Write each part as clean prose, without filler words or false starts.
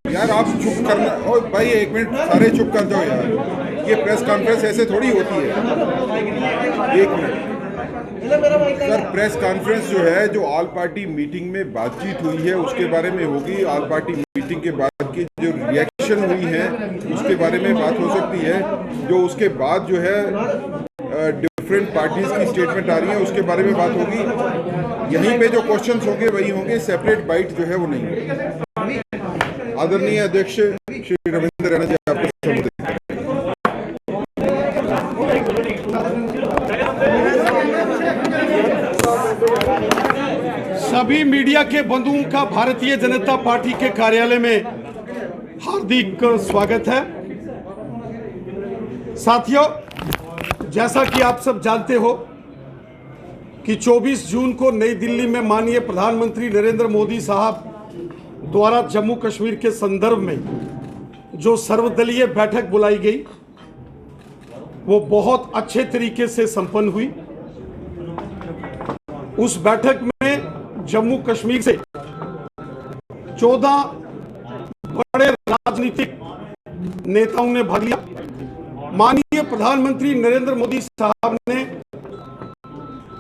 यार आप चुप करना। ओ भाई एक मिनट, सारे चुप कर जाओ यार। ये प्रेस कॉन्फ्रेंस ऐसे थोड़ी होती है। एक मिनट सर, प्रेस कॉन्फ्रेंस जो है, जो ऑल पार्टी मीटिंग में बातचीत हुई है उसके बारे में होगी। ऑल पार्टी मीटिंग के बाद की जो रिएक्शन हुई है उसके बारे में बात हो सकती है। जो उसके बाद जो है डिफरेंट पार्टीज की स्टेटमेंट आ रही है उसके बारे में बात होगी। यहीं पे जो क्वेश्चंस होंगे वही होंगे, सेपरेट बाइट जो है वो नहीं है। आदरणीय अध्यक्ष श्री रविंद्र रैना जी, आपको संबोधित करें। सभी मीडिया के बंधुओं का भारतीय जनता पार्टी के कार्यालय में हार्दिक स्वागत है। साथियों, जैसा कि आप सब जानते हो कि 24 जून को नई दिल्ली में माननीय प्रधानमंत्री नरेंद्र मोदी साहब द्वारा जम्मू कश्मीर के संदर्भ में जो सर्वदलीय बैठक बुलाई गई वो बहुत अच्छे तरीके से संपन्न हुई। उस बैठक में जम्मू कश्मीर से 14 बड़े राजनीतिक नेताओं ने भाग लिया। माननीय प्रधानमंत्री नरेंद्र मोदी साहब ने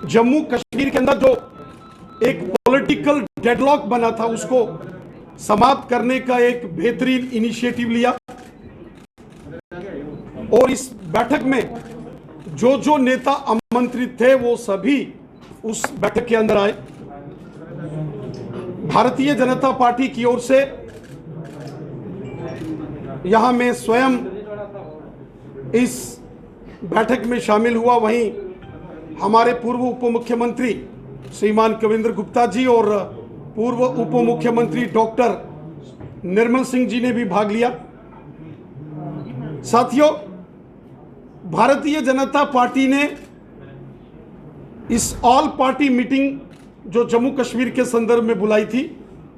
जम्मू कश्मीर के अंदर जो एक पॉलिटिकल डेडलॉक बना था उसको समाप्त करने का एक बेहतरीन इनिशिएटिव लिया और इस बैठक में जो नेता आमंत्रित थे वो सभी उस बैठक के अंदर आए। भारतीय जनता पार्टी की ओर से यहां मैं स्वयं इस बैठक में शामिल हुआ। वहीं हमारे पूर्व उप मुख्यमंत्री श्रीमान कविंद्र गुप्ता जी और पूर्व उप मुख्यमंत्री डॉक्टर निर्मल सिंह जी ने भी भाग लिया। साथियों, भारतीय जनता पार्टी ने इस ऑल पार्टी मीटिंग जो जम्मू कश्मीर के संदर्भ में बुलाई थी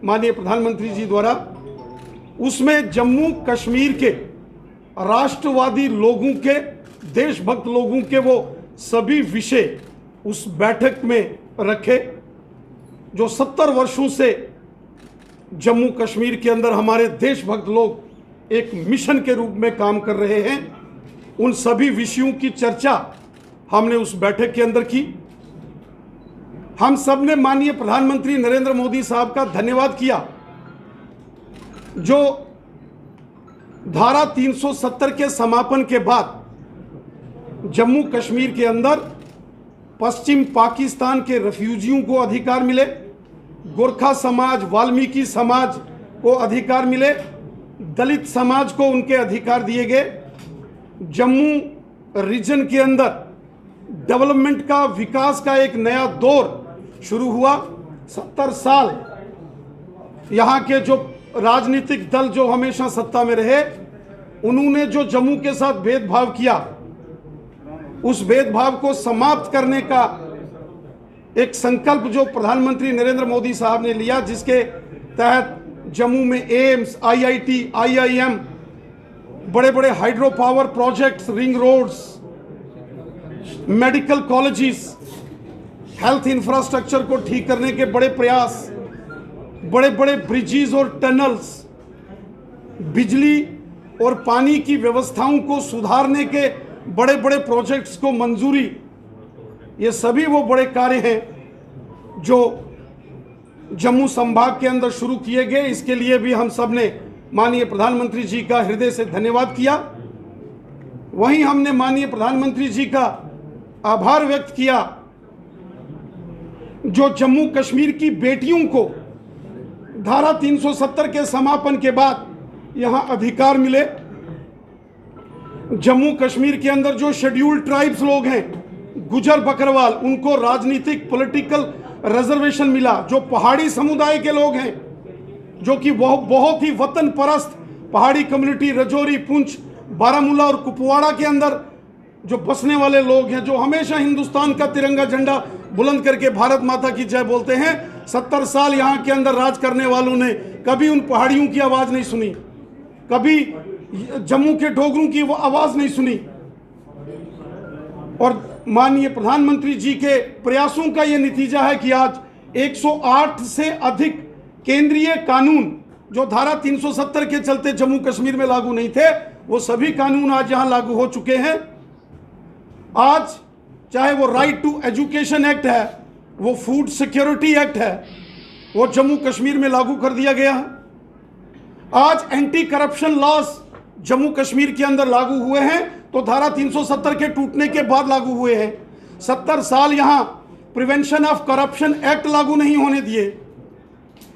माननीय प्रधानमंत्री जी द्वारा, उसमें जम्मू कश्मीर के राष्ट्रवादी लोगों के, देशभक्त लोगों के वो सभी विषय उस बैठक में रखे जो 70 वर्षों से जम्मू कश्मीर के अंदर हमारे देशभक्त लोग एक मिशन के रूप में काम कर रहे हैं। उन सभी विषयों की चर्चा हमने उस बैठक के अंदर की। हम सब ने माननीय प्रधानमंत्री नरेंद्र मोदी साहब का धन्यवाद किया जो धारा 370 के समापन के बाद जम्मू कश्मीर के अंदर पश्चिम पाकिस्तान के रेफ्यूजियों को अधिकार मिले, गोरखा समाज, वाल्मीकि समाज को अधिकार मिले, दलित समाज को उनके अधिकार दिए गए। जम्मू रीजन के अंदर डेवलपमेंट का, विकास का एक नया दौर शुरू हुआ। 70 साल यहाँ के जो राजनीतिक दल जो हमेशा सत्ता में रहे, उन्होंने जो जम्मू के साथ भेदभाव किया, उस भेदभाव को समाप्त करने का एक संकल्प जो प्रधानमंत्री नरेंद्र मोदी साहब ने लिया, जिसके तहत जम्मू में एम्स, IIT, IIM, बड़े बड़े hydro power projects, ring roads, medical colleges, health infrastructure को ठीक करने के बड़े प्रयास, बड़े बड़े ब्रिजेस और टनल्स, बिजली और पानी की व्यवस्थाओं को सुधारने के बड़े बड़े प्रोजेक्ट्स को मंजूरी, ये सभी वो बड़े कार्य हैं जो जम्मू संभाग के अंदर शुरू किए गए। इसके लिए भी हम सब ने माननीय प्रधानमंत्री जी का हृदय से धन्यवाद किया। वहीं हमने माननीय प्रधानमंत्री जी का आभार व्यक्त किया जो जम्मू कश्मीर की बेटियों को धारा 370 के समापन के बाद यहां अधिकार मिले। जम्मू कश्मीर के अंदर जो शेड्यूल्ड ट्राइब्स लोग हैं, गुजर बकरवाल, उनको राजनीतिक पॉलिटिकल रिजर्वेशन मिला। जो पहाड़ी समुदाय के लोग हैं, जो कि बहुत ही वतन परस्त पहाड़ी कम्युनिटी, रजौरी, पुंछ, बारामूला और कुपवाड़ा के अंदर जो बसने वाले लोग हैं, जो हमेशा हिंदुस्तान का तिरंगा झंडा बुलंद करके भारत माता की जय बोलते हैं, 70 साल यहाँ के अंदर राज करने वालों ने कभी उन पहाड़ियों की आवाज़ नहीं सुनी, कभी जम्मू के डोगरों की वो आवाज़ नहीं सुनी। और माननीय प्रधानमंत्री जी के प्रयासों का ये नतीजा है कि आज 108 से अधिक केंद्रीय कानून जो धारा 370 के चलते जम्मू कश्मीर में लागू नहीं थे, वो सभी कानून आज यहां लागू हो चुके हैं। आज चाहे वो राइट टू एजुकेशन एक्ट है, वो फूड सिक्योरिटी एक्ट है, वो जम्मू कश्मीर में लागू कर दिया गया है। आज anti corruption laws Jammu Kashmir के अंदर लागू हुए हैं, तो धारा 370 के टूटने के बाद लागू हुए हैं। 70 साल यहां प्रिवेंशन ऑफ करप्शन एक्ट लागू नहीं होने दिए,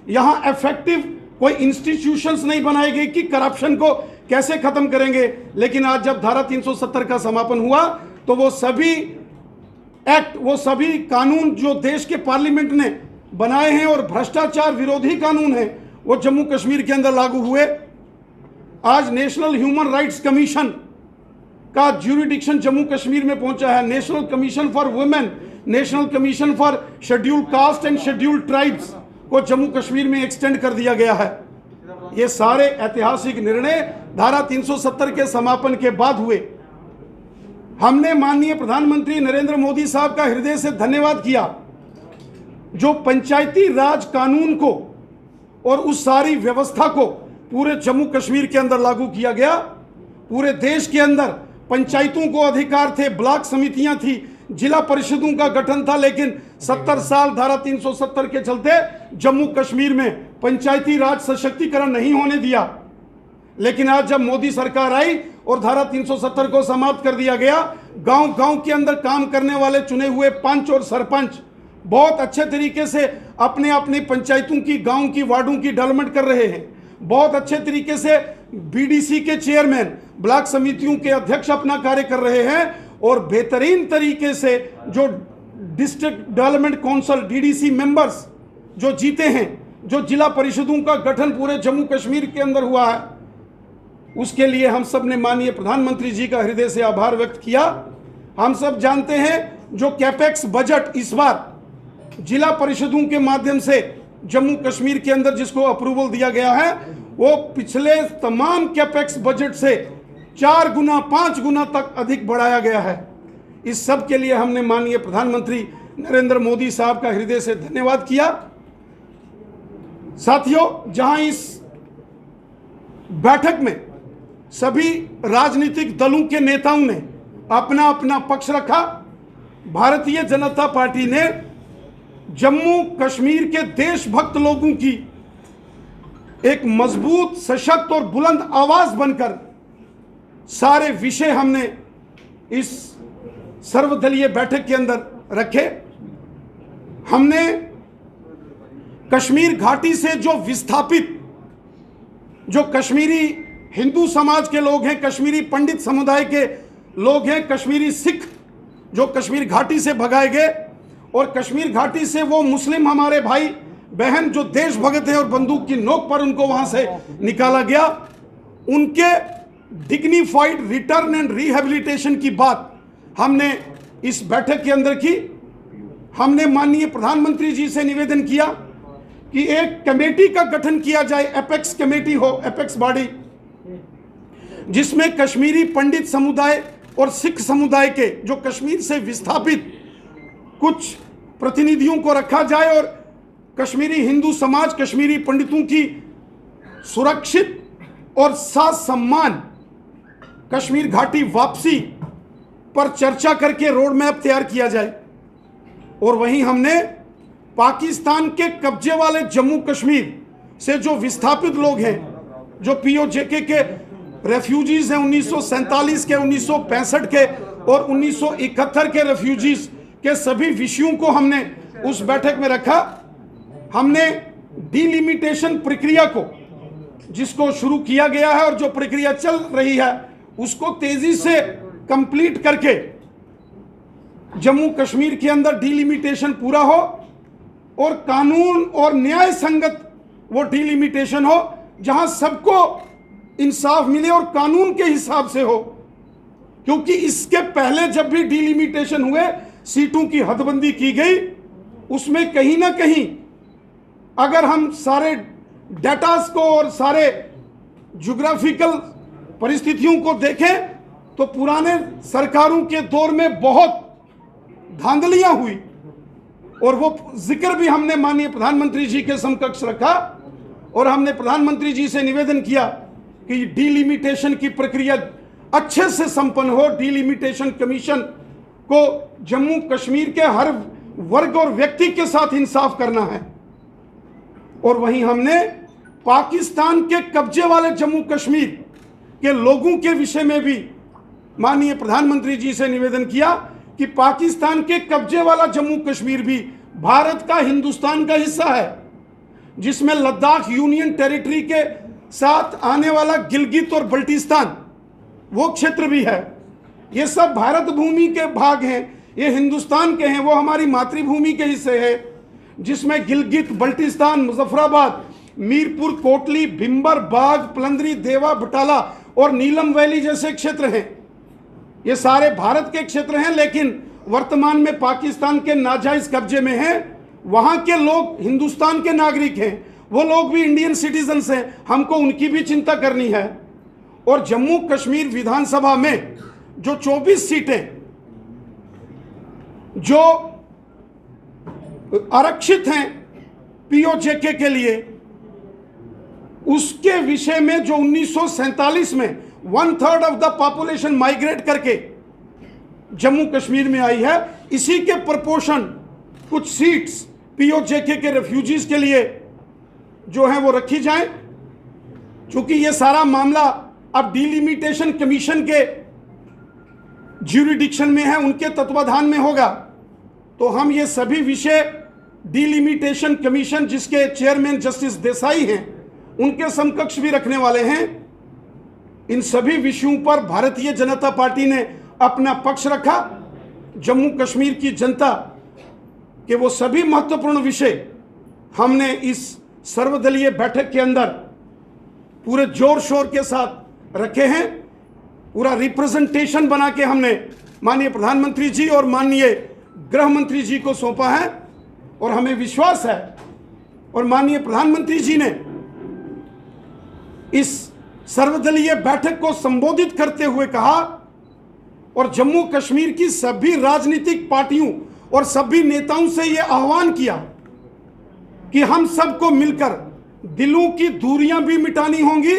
यहां इफेक्टिव कोई इंस्टीट्यूशंस नहीं बनाए गए कि करप्शन को कैसे खत्म करेंगे। लेकिन आज जब धारा 370 का समापन हुआ तो वो सभी एक्ट, वो सभी कानून जो देश के पार्लियामेंट ने बनाए हैं और भ्रष्टाचार विरोधी कानून हैं, वो जम्मू कश्मीर के अंदर लागू हुए। आज नेशनल ह्यूमन राइट्स कमीशन का ज्यूरिडिक्शन जम्मू कश्मीर में पहुंचा है। National commission for women, national commission for scheduled caste and scheduled tribes को जम्मू कश्मीर में एक्सटेंड कर दिया गया है। ये सारे ऐतिहासिक निर्णय धारा 370 के समापन के बाद हुए। हमने माननीय प्रधानमंत्री नरेंद्र मोदी साहब का हृदय से धन्यवाद किया, जो पंचायती राज कानून को और उस सारी व्यवस्था को पूरे जम्मू कश्मीर के अंदर लागू किया गया। पूरे देश के अंदर पंचायतों को अधिकार थे, ब्लॉक समितियां थी, जिला परिषदों का गठन था, लेकिन 70 साल धारा 370 के चलते जम्मू कश्मीर में पंचायती राज सशक्तिकरण नहीं होने दिया। लेकिन आज जब मोदी सरकार आई और धारा 370 को समाप्त कर दिया गया, गांव गांव के अंदर काम करने वाले चुने हुए पंच और सरपंच बहुत अच्छे तरीके से अपने अपने पंचायतों की, गांव की, वार्डों की डेवलपमेंट कर रहे हैं। बहुत अच्छे तरीके से बीडीसी के चेयरमैन, ब्लॉक समितियों के अध्यक्ष अपना कार्य कर रहे हैं और बेहतरीन तरीके से जो district development council DDC members जो जीते हैं, जो जिला परिषदों का गठन पूरे जम्मू कश्मीर के अंदर हुआ है, उसके लिए हम सब ने माननीय प्रधानमंत्री जी का हृदय से आभार व्यक्त किया। हम सब जानते हैं जो कैपेक्स बजट इस बार जिला परिषदों के माध्यम से जम्मू कश्मीर के अंदर जिसको अप्रूवल दिया गया है, वो पिछले तमाम कैपेक्स बजट से 4 गुना 5 गुना तक अधिक बढ़ाया गया है। इस सब के लिए हमने माननीय प्रधानमंत्री नरेंद्र मोदी साहब का हृदय से धन्यवाद किया। साथियों, जहां इस बैठक में सभी राजनीतिक दलों के नेताओं ने अपना अपना पक्ष रखा, भारतीय जनता पार्टी ने जम्मू कश्मीर के देशभक्त लोगों की एक मजबूत, सशक्त और बुलंद आवाज बनकर सारे विषय हमने इस सर्वदलीय बैठक के अंदर रखे। हमने कश्मीर घाटी से जो विस्थापित, जो कश्मीरी हिंदू समाज के लोग हैं, कश्मीरी पंडित समुदाय के लोग हैं, कश्मीरी सिख जो कश्मीर घाटी से भगाए गए, और कश्मीर घाटी से वो मुस्लिम हमारे भाई बहन जो देशभक्त हैं और बंदूक की नोक पर उनको वहां से निकाला गया, उनके डिग्निफाइड रिटर्न एंड रिहेबिलिटेशन की बात हमने इस बैठक के अंदर की। हमने माननीय प्रधानमंत्री जी से निवेदन किया कि एक कमेटी का गठन किया जाए, एपेक्स कमेटी हो, एपेक्स बॉडी, जिसमें कश्मीरी पंडित समुदाय और सिख समुदाय के जो कश्मीर से विस्थापित कुछ प्रतिनिधियों को रखा जाए और कश्मीरी हिंदू समाज, कश्मीरी पंडितों की सुरक्षित और साथ सम्मान कश्मीर घाटी वापसी पर चर्चा करके रोड मैप तैयार किया जाए। और वहीं हमने पाकिस्तान के कब्जे वाले जम्मू कश्मीर से जो विस्थापित लोग हैं, जो पीओजेके के रेफ्यूजीज हैं, 1947 के, 1965 के और 1971 के रेफ्यूजीज के सभी विषयों को हमने उस बैठक में रखा। हमने डिलिमिटेशन प्रक्रिया को, जिसको शुरू किया गया है और जो प्रक्रिया चल रही है, उसको तेजी से कंप्लीट करके जम्मू कश्मीर के अंदर डिलिमिटेशन पूरा हो और कानून और न्याय संगत वो डिलिमिटेशन हो, जहां सबको इंसाफ मिले और कानून के हिसाब से हो। क्योंकि इसके पहले जब भी डिलिमिटेशन हुए, सीटों की हदबंदी की गई, उसमें कहीं ना कहीं अगर हम सारे डेटास को और सारे ज्योग्राफिकल परिस्थितियों को देखें तो पुराने सरकारों के दौर में बहुत धांधलियां हुई, और वो जिक्र भी हमने माननीय प्रधानमंत्री जी के समकक्ष रखा, और हमने प्रधानमंत्री जी से निवेदन किया कि डीलिमिटेशन की प्रक्रिया अच्छे से संपन्न हो। डीलिमिटेशन कमीशन को जम्मू कश्मीर के हर वर्ग और व्यक्ति के साथ इंसाफ करना है। और वहीं हमने पाकिस्तान के कब्जे वाले जम्मू कश्मीर के लोगों के विषय में भी माननीय प्रधानमंत्री जी से निवेदन किया कि पाकिस्तान के कब्जे वाला जम्मू कश्मीर भी भारत का, हिंदुस्तान का हिस्सा है, जिसमें लद्दाख यूनियन टेरिटरी के साथ आने वाला गिलगित और बल्टिस्तान वो क्षेत्र भी है। ये सब भारत भूमि के भाग हैं, ये हिंदुस्तान के हैं, वो हमारी मातृभूमि के हिस्से है, जिसमें गिलगित, बल्टिस्तान, मुजफ्फराबाद, मीरपुर, कोटली, भिंबर, बाग, पलंदरी, देवा, बटाला और नीलम वैली जैसे क्षेत्र हैं। ये सारे भारत के क्षेत्र हैं, लेकिन वर्तमान में पाकिस्तान के नाजायज कब्जे में हैं। वहां के लोग हिंदुस्तान के नागरिक हैं, वो लोग भी इंडियन सिटीजन्स हैं, हमको उनकी भी चिंता करनी है। और जम्मू कश्मीर विधानसभा में जो 24 सीटें जो आरक्षित हैं पीओजेके के लिए, उसके विषय में जो 1947 में 1/3 ऑफ द पॉपुलेशन माइग्रेट करके जम्मू कश्मीर में आई है, इसी के प्रपोर्शन कुछ सीट्स पीओजेके के रेफ्यूजीज के लिए जो है वो रखी जाएं। क्योंकि ये सारा मामला अब डीलिमिटेशन कमीशन के ज्यूरिडिक्शन में है, उनके तत्वाधान में होगा, तो हम ये सभी विषय डीलिमिटेशन कमीशन, जिसके चेयरमैन जस्टिस देसाई हैं, उनके समकक्ष भी रखने वाले हैं। इन सभी विषयों पर भारतीय जनता पार्टी ने अपना पक्ष रखा। जम्मू कश्मीर की जनता के वो सभी महत्वपूर्ण विषय हमने इस सर्वदलीय बैठक के अंदर पूरे जोर शोर के साथ रखे हैं। पूरा रिप्रेजेंटेशन बना के हमने माननीय प्रधानमंत्री जी और माननीय गृह मंत्री जी को सौंपा है, और हमें विश्वास है और माननीय प्रधानमंत्री जी ने इस सर्वदलीय बैठक को संबोधित करते हुए कहा और जम्मू कश्मीर की सभी राजनीतिक पार्टियों और सभी नेताओं से यह आह्वान किया कि हम सबको मिलकर दिलों की दूरियां भी मिटानी होंगी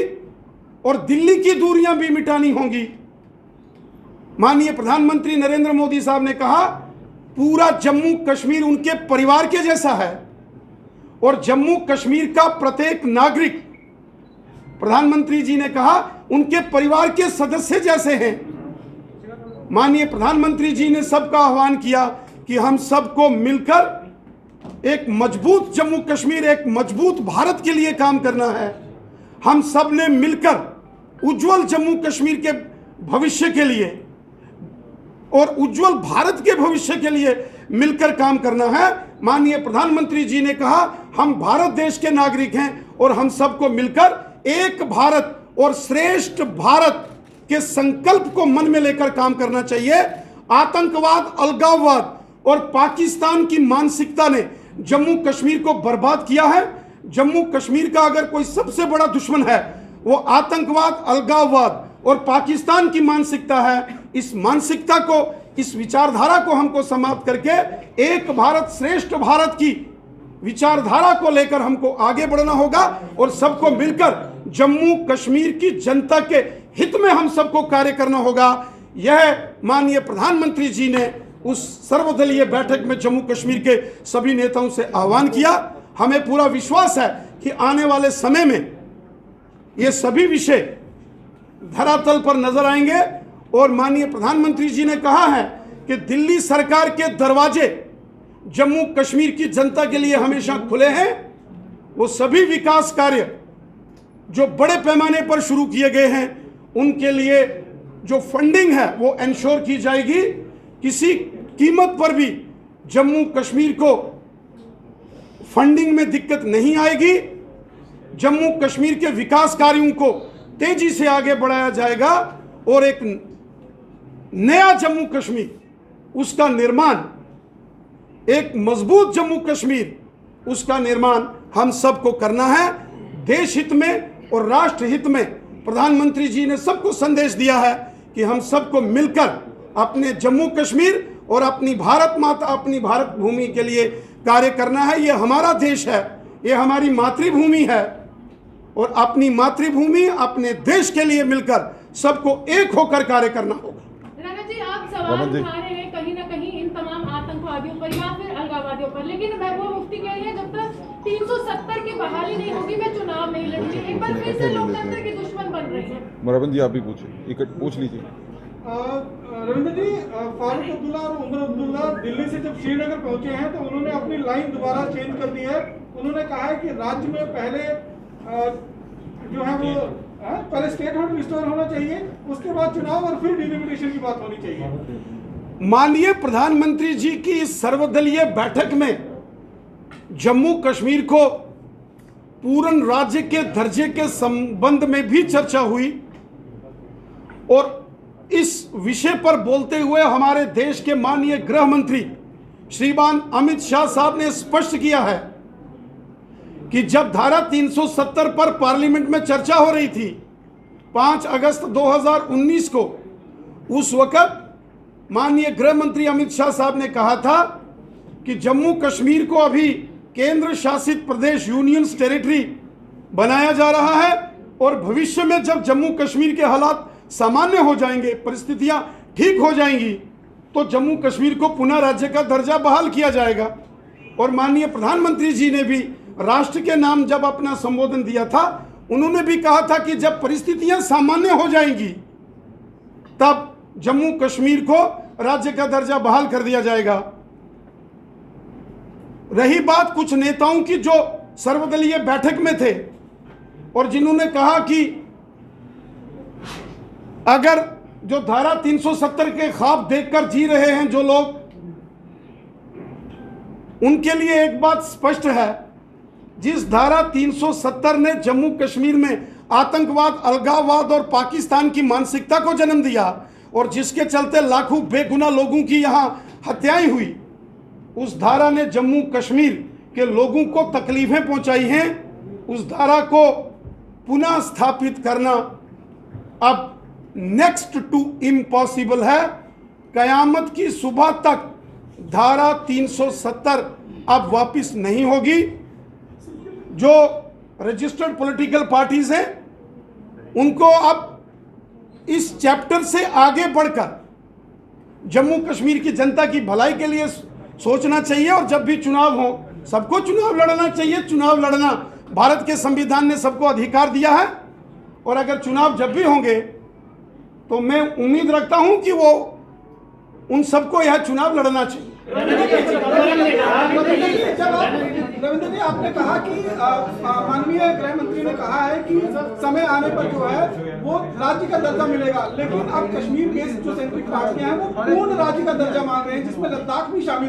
और दिल्ली की दूरियां भी मिटानी होंगी। माननीय प्रधानमंत्री नरेंद्र मोदी साहब ने कहा पूरा जम्मू कश्मीर उनके परिवार के जैसा है, और जम्मू कश्मीर का प्रत्येक नागरिक, प्रधानमंत्री जी ने कहा, उनके परिवार के सदस्य जैसे हैं। माननीय प्रधानमंत्री जी ने सबका आह्वान किया कि हम सबको मिलकर एक मजबूत जम्मू कश्मीर, एक मजबूत भारत के लिए काम करना है। हम सब ने मिलकर उज्जवल जम्मू कश्मीर के भविष्य के लिए और उज्जवल भारत के भविष्य के लिए मिलकर काम करना है। माननीय प्रधानमंत्री जी ने कहा हम भारत देश के नागरिक हैं और हम सबको मिलकर एक भारत और श्रेष्ठ भारत के संकल्प को मन में लेकर काम करना चाहिए। आतंकवाद, अलगाववाद और पाकिस्तान की मानसिकता ने जम्मू कश्मीर को बर्बाद किया है। जम्मू कश्मीर का अगर कोई सबसे बड़ा दुश्मन है वो आतंकवाद, अलगाववाद और पाकिस्तान की मानसिकता है। इस मानसिकता को, इस विचारधारा को हमको समाप्त करके एक भारत श्रेष्ठ भारत की विचारधारा को लेकर हमको आगे बढ़ना होगा और सबको मिलकर जम्मू कश्मीर की जनता के हित में हम सबको कार्य करना होगा। यह माननीय प्रधानमंत्री जी ने उस सर्वदलीय बैठक में जम्मू कश्मीर के सभी नेताओं से आह्वान किया। हमें पूरा विश्वास है कि आने वाले समय में ये सभी विषय धरातल पर नजर आएंगे, और माननीय प्रधानमंत्री जी ने कहा है कि दिल्ली सरकार के दरवाजे जम्मू कश्मीर की जनता के लिए हमेशा खुले हैं। वो सभी विकास कार्य जो बड़े पैमाने पर शुरू किए गए हैं उनके लिए जो फंडिंग है वो इंश्योर की जाएगी। किसी कीमत पर भी जम्मू कश्मीर को फंडिंग में दिक्कत नहीं आएगी। जम्मू कश्मीर के विकास कार्यों को तेजी से आगे बढ़ाया जाएगा और एक नया जम्मू कश्मीर, उसका निर्माण, एक मजबूत जम्मू कश्मीर, उसका निर्माण हम सबको करना है। देश हित में और राष्ट्र हित में प्रधानमंत्री जी ने सबको संदेश दिया है कि हम सबको मिलकर अपने जम्मू कश्मीर और अपनी भारत माता, अपनी भारत भूमि के लिए कार्य करना है। ये हमारा देश है, ये हमारी मातृभूमि है और अपनी मातृभूमि, अपने देश के लिए मिलकर सबको एक होकर कार्य करना होगा। राणा जी, आप सवाल उठा रहे हैं कहीं ना कहीं इन तमाम आतंकवादियों पर या फिर अलगाववादियों पर, लेकिन महबूबा मुफ्ती कह रही है जब तक 370 की बहाली नहीं होगी मैं चुनाव नहीं लड़ूंगी। एक बार फिर से लोकतंत्र के दुश्मन बन रहे हैं। मराबन जी आप भी पूछिए, एक पूछ लीजिए। रविंद्र जी, फारूक अब्दुल्ला और उमर अब्दुल्ला दिल्ली से जब श्रीनगर पहुंचे हैं तो उन्होंने अपनी लाइन दोबारा चेंज कर दी है। उन्होंने कहा है कि राज्य में पहले जो है वो पहले स्टेट होल्ड रिस्टोर होना चाहिए, उसके बाद चुनाव और फिर डिलिमिटेशन की बात होनी चाहिए। माननीय प्रधानमंत्री जी की इस सर्वदलीय बैठक में जम्मू कश्मीर को पूर्ण राज्य के दर्जे के संबंध में भी चर्चा हुई और इस विषय पर बोलते हुए हमारे देश के माननीय गृह मंत्री श्रीमान अमित शाह साहब ने स्पष्ट किया है कि जब धारा 370 पर पार्लियामेंट में चर्चा हो रही थी 5 अगस्त 2019 को, उस वक्त माननीय गृह मंत्री अमित शाह साहब ने कहा था कि जम्मू कश्मीर को अभी केंद्र शासित प्रदेश यूनियन टेरिटरी बनाया जा रहा है और भविष्य में जब जम्मू कश्मीर के हालात सामान्य हो जाएंगे, परिस्थितियां ठीक हो जाएंगी, तो जम्मू कश्मीर को पुनः राज्य का दर्जा बहाल किया जाएगा। और माननीय प्रधानमंत्री जी ने भी राष्ट्र के नाम जब अपना संबोधन दिया था, उन्होंने भी कहा था कि जब परिस्थितियां सामान्य हो जाएंगी तब जम्मू कश्मीर को राज्य का दर्जा बहाल कर दिया जाएगा। रही बात कुछ नेताओं की जो सर्वदलीय बैठक में थे और जिन्होंने कहा कि अगर जो धारा 370 के ख्वाब देखकर जी रहे हैं जो लोग, उनके लिए एक बात स्पष्ट है, जिस धारा 370 ने जम्मू कश्मीर में आतंकवाद, अलगाववाद और पाकिस्तान की मानसिकता को जन्म दिया और जिसके चलते लाखों बेगुनाह लोगों की यहां हत्याएं हुई, उस धारा ने जम्मू कश्मीर के लोगों को तकलीफें पहुंचाई हैं। उस धारा को पुनः स्थापित करना अब नेक्स्ट टू इम्पॉसिबल है। कयामत की सुबह तक धारा 370 अब वापस नहीं होगी। जो रजिस्टर्ड पॉलिटिकल पार्टीज हैं उनको अब इस चैप्टर से आगे बढ़कर जम्मू कश्मीर की जनता की भलाई के लिए सोचना चाहिए और जब भी चुनाव हो सबको चुनाव लड़ना चाहिए। चुनाव लड़ना भारत के संविधान ने सबको अधिकार दिया है और अगर चुनाव जब भी होंगे तो मैं उम्मीद रखता हूं कि वो उन सबको यह चुनाव लड़ना चाहिए। रविंद्र जी, आपने कहा कि माननीय गृह मंत्री ने कहा है कि समय आने पर जो है वो राज्य का दर्जा मिलेगा, लेकिन अब कश्मीर बेस्ड जो सेंट्रिक पार्टियां हैं वो पूर्ण राज्य का दर्जा मांग रहे हैं जिसमें लद्दाख भी शामिल